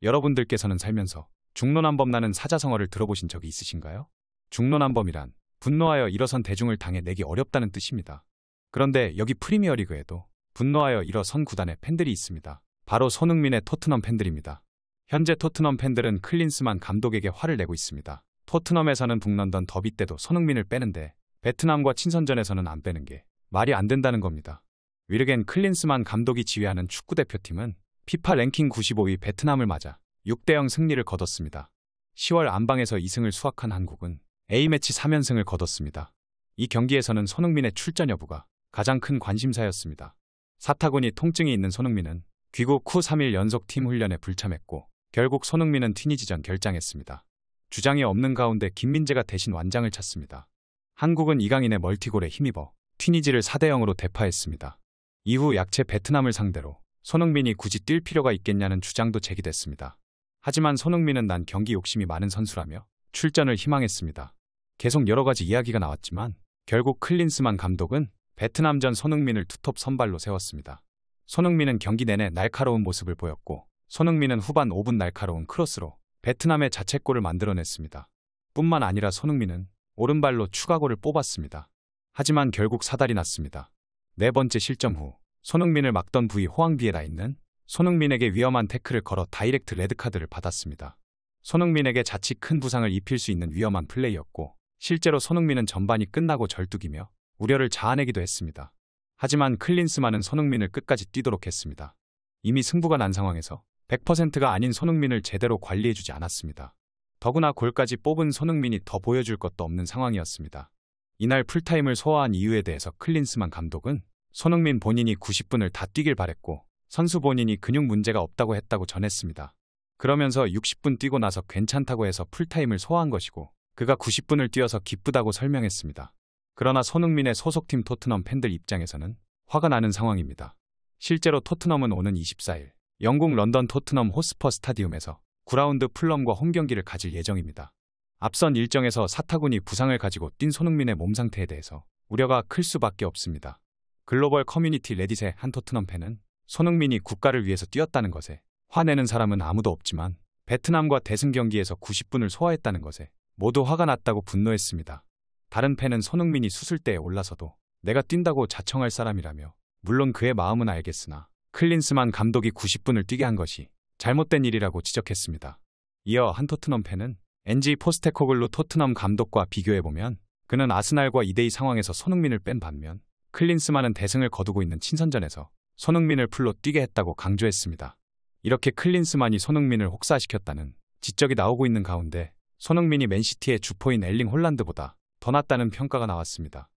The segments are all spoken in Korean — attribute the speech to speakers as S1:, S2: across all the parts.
S1: 여러분들께서는 살면서 중로난범라는 사자성어를 들어보신 적이 있으신가요? 중로난범이란 분노하여 일어선 대중을 당해 내기 어렵다는 뜻입니다. 그런데 여기 프리미어리그에도 분노하여 일어선 구단의 팬들이 있습니다. 바로 손흥민의 토트넘 팬들입니다. 현재 토트넘 팬들은 클린스만 감독에게 화를 내고 있습니다. 토트넘에서는 북런던 더비 때도 손흥민을 빼는데 베트남과 친선전에서는 안 빼는 게 말이 안 된다는 겁니다. 위르겐 클린스만 감독이 지휘하는 축구대표팀은 피파 랭킹 95위 베트남을 맞아 6대0 승리를 거뒀습니다. 10월 안방에서 2승을 수확한 한국은 A매치 3연승을 거뒀습니다. 이 경기에서는 손흥민의 출전 여부가 가장 큰 관심사였습니다. 사타구니 통증이 있는 손흥민은 귀국 후 3일 연속 팀 훈련에 불참했고 결국 손흥민은 튀니지전 결장했습니다. 주장이 없는 가운데 김민재가 대신 완장을 찼습니다. 한국은 이강인의 멀티골에 힘입어 튀니지를 4대0으로 대파했습니다. 이후 약체 베트남을 상대로 손흥민이 굳이 뛸 필요가 있겠냐는 주장도 제기됐습니다. 하지만 손흥민은 난 경기 욕심이 많은 선수라며 출전을 희망했습니다. 계속 여러 가지 이야기가 나왔지만 결국 클린스만 감독은 베트남전 손흥민을 투톱 선발로 세웠습니다. 손흥민은 경기 내내 날카로운 모습을 보였고 손흥민은 후반 5분 날카로운 크로스로 베트남의 자책골을 만들어냈습니다. 뿐만 아니라 손흥민은 오른발로 추가골을 뽑았습니다. 하지만 결국 사달이 났습니다. 네 번째 실점 후 손흥민을 막던 부위 호앙비에라 있는 손흥민에게 위험한 태클을 걸어 다이렉트 레드카드를 받았습니다. 손흥민에게 자칫 큰 부상을 입힐 수 있는 위험한 플레이였고 실제로 손흥민은 전반이 끝나고 절뚝이며 우려를 자아내기도 했습니다. 하지만 클린스만은 손흥민을 끝까지 뛰도록 했습니다. 이미 승부가 난 상황에서 100%가 아닌 손흥민을 제대로 관리해주지 않았습니다. 더구나 골까지 뽑은 손흥민이 더 보여줄 것도 없는 상황이었습니다. 이날 풀타임을 소화한 이유에 대해서 클린스만 감독은 손흥민 본인이 90분을 다 뛰길 바랬고 선수 본인이 근육 문제가 없다고 했다고 전했습니다. 그러면서 60분 뛰고 나서 괜찮다고 해서 풀타임을 소화한 것이고 그가 90분을 뛰어서 기쁘다고 설명했습니다. 그러나 손흥민의 소속팀 토트넘 팬들 입장에서는 화가 나는 상황입니다. 실제로 토트넘은 오는 24일 영국 런던 토트넘 호스퍼 스타디움에서 9라운드 풀럼과 홈경기를 가질 예정입니다. 앞선 일정에서 사타구니 부상을 가지고 뛴 손흥민의 몸 상태에 대해서 우려가 클 수밖에 없습니다. 글로벌 커뮤니티 레딧의 한 토트넘 팬은 손흥민이 국가를 위해서 뛰었다는 것에 화내는 사람은 아무도 없지만 베트남과 대승 경기에서 90분을 소화했다는 것에 모두 화가 났다고 분노했습니다. 다른 팬은 손흥민이 수술대에 올라서도 내가 뛴다고 자청할 사람이라며 물론 그의 마음은 알겠으나 클린스만 감독이 90분을 뛰게 한 것이 잘못된 일이라고 지적했습니다. 이어 한 토트넘 팬은 NG 포스테코글루 토트넘 감독과 비교해보면 그는 아스날과 2대2 상황에서 손흥민을 뺀 반면 클린스만은 대승을 거두고 있는 친선전에서 손흥민을 풀로 뛰게 했다고 강조했습니다. 이렇게 클린스만이 손흥민을 혹사시켰다는 지적이 나오고 있는 가운데 손흥민이 맨시티의 주포인 엘링 홀란드보다 더 낫다는 평가가 나왔습니다.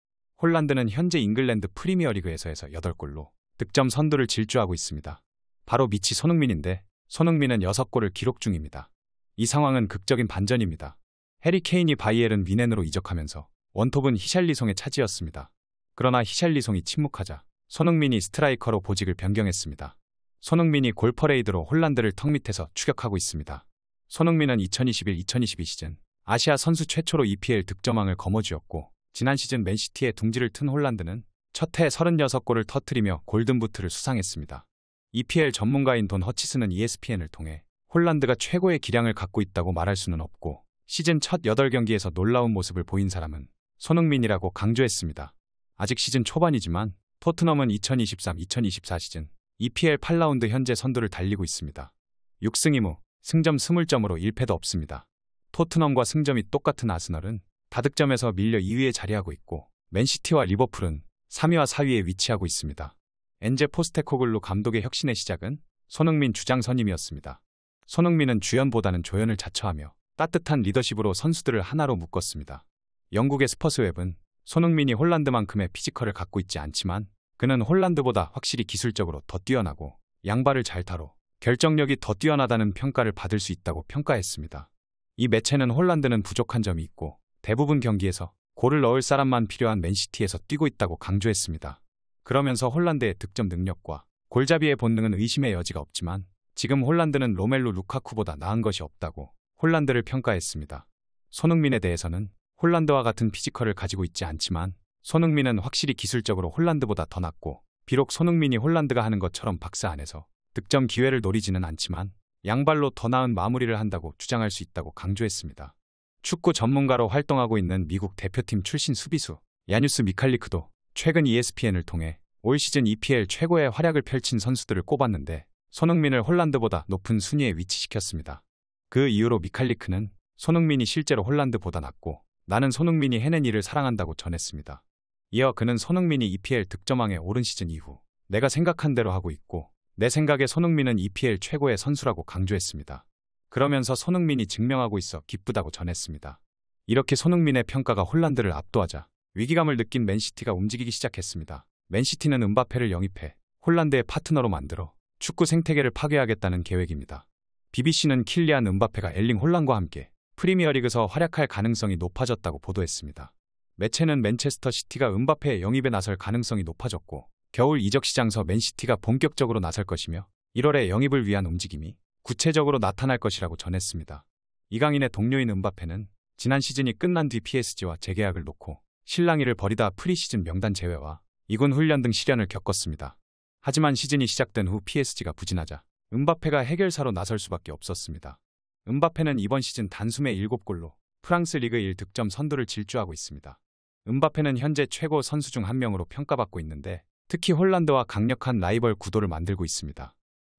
S1: 홀란드는 현재 잉글랜드 프리미어리그에서 8골로 득점 선두를 질주하고 있습니다. 바로 밑이 손흥민인데 손흥민은 6골을 기록 중입니다. 이 상황은 극적인 반전입니다. 해리 케인이 바이에른 뮌헨으로 이적하면서 원톱은 히샬리송의 차지였습니다. 그러나 히샬리송이 침묵하자 손흥민이 스트라이커로 보직을 변경했습니다. 손흥민이 골퍼레이드로 홀란드를 턱 밑에서 추격하고 있습니다. 손흥민은 2021-2022 시즌 아시아 선수 최초로 EPL 득점왕을 거머쥐었고 지난 시즌 맨시티의 둥지를 튼 홀란드는 첫 해 36골을 터뜨리며 골든부트를 수상했습니다. EPL 전문가인 돈 허치스는 ESPN을 통해 홀란드가 최고의 기량을 갖고 있다고 말할 수는 없고 시즌 첫 8경기에서 놀라운 모습을 보인 사람은 손흥민이라고 강조했습니다. 아직 시즌 초반이지만 토트넘은 2023-2024 시즌 EPL 8라운드 현재 선두를 달리고 있습니다. 6승 2무, 승점 20점으로 1패도 없습니다. 토트넘과 승점이 똑같은 아스널은 다득점에서 밀려 2위에 자리하고 있고 맨시티와 리버풀은 3위와 4위에 위치하고 있습니다. 엔제 포스테코글루 감독의 혁신의 시작은 손흥민 주장 선임이었습니다. 손흥민은 주연보다는 조연을 자처하며 따뜻한 리더십으로 선수들을 하나로 묶었습니다. 영국의 스퍼스웹은 손흥민이 홀란드만큼의 피지컬을 갖고 있지 않지만 그는 홀란드보다 확실히 기술적으로 더 뛰어나고 양발을 잘 타로 결정력이 더 뛰어나다는 평가를 받을 수 있다고 평가했습니다. 이 매체는 홀란드는 부족한 점이 있고 대부분 경기에서 골을 넣을 사람만 필요한 맨시티에서 뛰고 있다고 강조했습니다. 그러면서 홀란드의 득점 능력과 골잡이의 본능은 의심의 여지가 없지만 지금 홀란드는 로멜루 루카쿠보다 나은 것이 없다고 홀란드를 평가했습니다. 손흥민에 대해서는 홀란드와 같은 피지컬을 가지고 있지 않지만 손흥민은 확실히 기술적으로 홀란드보다 더 낫고 비록 손흥민이 홀란드가 하는 것처럼 박스 안에서 득점 기회를 노리지는 않지만 양발로 더 나은 마무리를 한다고 주장할 수 있다고 강조했습니다. 축구 전문가로 활동하고 있는 미국 대표팀 출신 수비수 야뉴스 미칼리크도 최근 ESPN을 통해 올 시즌 EPL 최고의 활약을 펼친 선수들을 꼽았는데 손흥민을 홀란드보다 높은 순위에 위치시켰습니다. 그 이유로 미칼리크는 손흥민이 실제로 홀란드보다 낫고 나는 손흥민이 해낸 일을 사랑한다고 전했습니다. 이어 그는 손흥민이 EPL 득점왕에 오른 시즌 이후 내가 생각한 대로 하고 있고 내 생각에 손흥민은 EPL 최고의 선수라고 강조했습니다. 그러면서 손흥민이 증명하고 있어 기쁘다고 전했습니다. 이렇게 손흥민의 평가가 홀란드를 압도하자 위기감을 느낀 맨시티가 움직이기 시작했습니다. 맨시티는 음바페를 영입해 홀란드의 파트너로 만들어 축구 생태계를 파괴하겠다는 계획입니다. BBC는 킬리안 음바페가 엘링 홀란드와 함께 프리미어리그에서 활약할 가능성이 높아졌다고 보도했습니다. 매체는 맨체스터 시티가 음바페의 영입에 나설 가능성이 높아졌고 겨울 이적 시장서 맨시티가 본격적으로 나설 것이며 1월에 영입을 위한 움직임이 구체적으로 나타날 것이라고 전했습니다. 이강인의 동료인 음바페는 지난 시즌이 끝난 뒤 PSG와 재계약을 놓고 실랑이를 벌이다 프리시즌 명단 제외와 2군 훈련 등 시련을 겪었습니다. 하지만 시즌이 시작된 후 PSG가 부진하자 음바페가 해결사로 나설 수밖에 없었습니다. 음바페는 이번 시즌 단숨에 7골로 프랑스 리그 1득점 선두를 질주하고 있습니다. 음바페는 현재 최고 선수 중 한 명으로 평가받고 있는데 특히 홀란드와 강력한 라이벌 구도를 만들고 있습니다.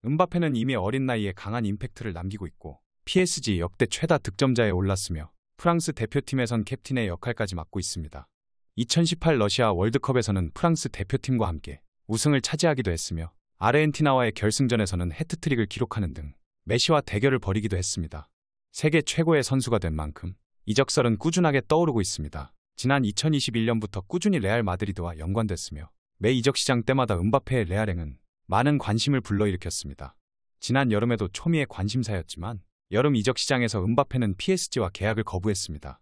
S1: 음바페는 이미 어린 나이에 강한 임팩트를 남기고 있고 PSG 역대 최다 득점자에 올랐으며 프랑스 대표팀에선 캡틴의 역할까지 맡고 있습니다. 2018 러시아 월드컵에서는 프랑스 대표팀과 함께 우승을 차지하기도 했으며 아르헨티나와의 결승전에서는 해트트릭을 기록하는 등 메시와 대결을 벌이기도 했습니다. 세계 최고의 선수가 된 만큼 이적설은 꾸준하게 떠오르고 있습니다. 지난 2021년부터 꾸준히 레알 마드리드와 연관됐으며 매 이적 시장 때마다 음바페의 레알행은 많은 관심을 불러일으켰습니다. 지난 여름에도 초미의 관심사였지만 여름 이적 시장에서 음바페는 PSG와 계약을 거부했습니다.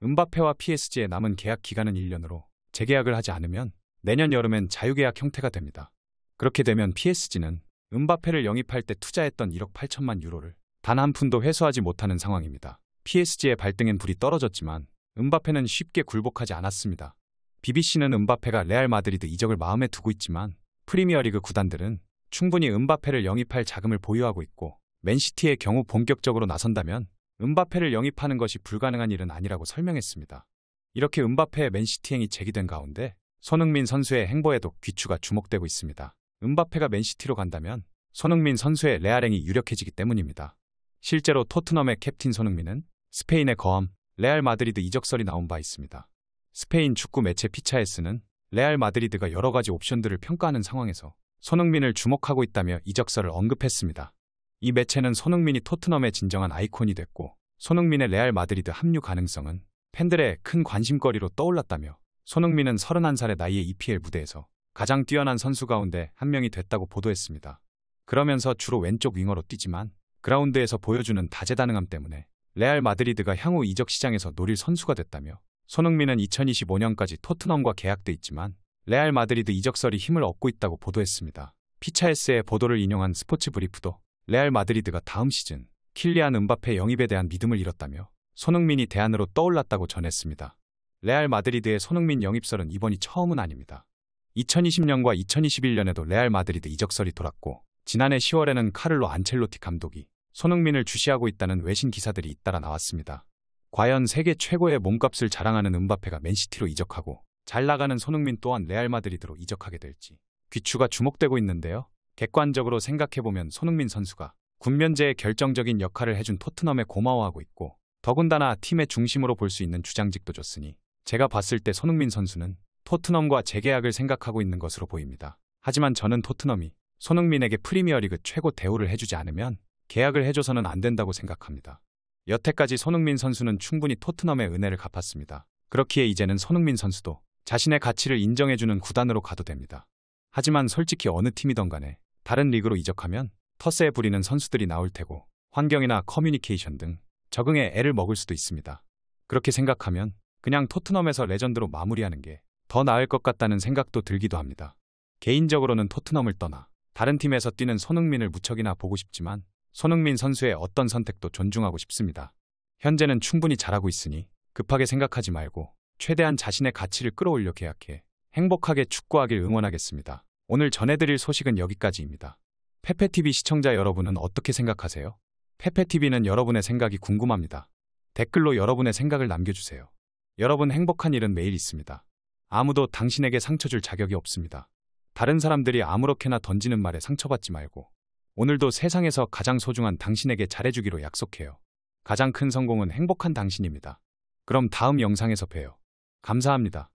S1: 음바페와 PSG의 남은 계약 기간은 1년으로 재계약을 하지 않으면 내년 여름엔 자유계약 형태가 됩니다. 그렇게 되면 PSG는 음바페를 영입할 때 투자했던 1억 8천만 유로를 단 한 푼도 회수하지 못하는 상황입니다. PSG의 발등엔 불이 떨어졌지만 음바페는 쉽게 굴복하지 않았습니다. BBC는 음바페가 레알 마드리드 이적을 마음에 두고 있지만 프리미어리그 구단들은 충분히 음바페를 영입할 자금을 보유하고 있고 맨시티의 경우 본격적으로 나선다면 음바페를 영입하는 것이 불가능한 일은 아니라고 설명했습니다. 이렇게 음바페의 맨시티행이 제기된 가운데 손흥민 선수의 행보에도 귀추가 주목되고 있습니다. 음바페가 맨시티로 간다면 손흥민 선수의 레알행이 유력해지기 때문입니다. 실제로 토트넘의 캡틴 손흥민은 스페인의 거함 레알 마드리드 이적설이 나온 바 있습니다. 스페인 축구 매체 피차에스는 레알 마드리드가 여러 가지 옵션들을 평가하는 상황에서 손흥민을 주목하고 있다며 이적설을 언급했습니다. 이 매체는 손흥민이 토트넘의 진정한 아이콘이 됐고 손흥민의 레알 마드리드 합류 가능성은 팬들의 큰 관심거리로 떠올랐다며 손흥민은 31살의 나이에 EPL 무대에서 가장 뛰어난 선수 가운데 한 명이 됐다고 보도했습니다. 그러면서 주로 왼쪽 윙어로 뛰지만 그라운드에서 보여주는 다재다능함 때문에 레알 마드리드가 향후 이적 시장에서 노릴 선수가 됐다며 손흥민은 2025년까지 토트넘과 계약돼 있지만 레알 마드리드 이적설이 힘을 얻고 있다고 보도했습니다. 피차에스의 보도를 인용한 스포츠 브리프도 레알 마드리드가 다음 시즌 킬리안 음바페 영입에 대한 믿음을 잃었다며 손흥민이 대안으로 떠올랐다고 전했습니다. 레알 마드리드의 손흥민 영입설은 이번이 처음은 아닙니다. 2020년과 2021년에도 레알 마드리드 이적설이 돌았고 지난해 10월에는 카를로 안첼로티 감독이 손흥민을 주시하고 있다는 외신 기사들이 잇따라 나왔습니다. 과연 세계 최고의 몸값을 자랑하는 음바페가 맨시티로 이적하고 잘 나가는 손흥민 또한 레알 마드리드로 이적하게 될지 귀추가 주목되고 있는데요. 객관적으로 생각해보면 손흥민 선수가 군면제의 결정적인 역할을 해준 토트넘에 고마워하고 있고 더군다나 팀의 중심으로 볼 수 있는 주장직도 줬으니 제가 봤을 때 손흥민 선수는 토트넘과 재계약을 생각하고 있는 것으로 보입니다. 하지만 저는 토트넘이 손흥민에게 프리미어리그 최고 대우를 해주지 않으면 계약을 해줘서는 안 된다고 생각합니다. 여태까지 손흥민 선수는 충분히 토트넘의 은혜를 갚았습니다. 그렇기에 이제는 손흥민 선수도 자신의 가치를 인정해주는 구단으로 가도 됩니다. 하지만 솔직히 어느 팀이든 간에 다른 리그로 이적하면 텃세 부리는 선수들이 나올 테고 환경이나 커뮤니케이션 등 적응에 애를 먹을 수도 있습니다. 그렇게 생각하면 그냥 토트넘에서 레전드로 마무리하는 게 더 나을 것 같다는 생각도 들기도 합니다. 개인적으로는 토트넘을 떠나 다른 팀에서 뛰는 손흥민을 무척이나 보고 싶지만 손흥민 선수의 어떤 선택도 존중하고 싶습니다. 현재는 충분히 잘하고 있으니 급하게 생각하지 말고 최대한 자신의 가치를 끌어올려 계약해 행복하게 축구하길 응원하겠습니다. 오늘 전해드릴 소식은 여기까지입니다. 페페TV 시청자 여러분은 어떻게 생각하세요? 페페TV는 여러분의 생각이 궁금합니다. 댓글로 여러분의 생각을 남겨주세요. 여러분 행복한 일은 매일 있습니다. 아무도 당신에게 상처 줄 자격이 없습니다. 다른 사람들이 아무렇게나 던지는 말에 상처받지 말고 오늘도 세상에서 가장 소중한 당신에게 잘해주기로 약속해요. 가장 큰 성공은 행복한 당신입니다. 그럼 다음 영상에서 봬요. 감사합니다.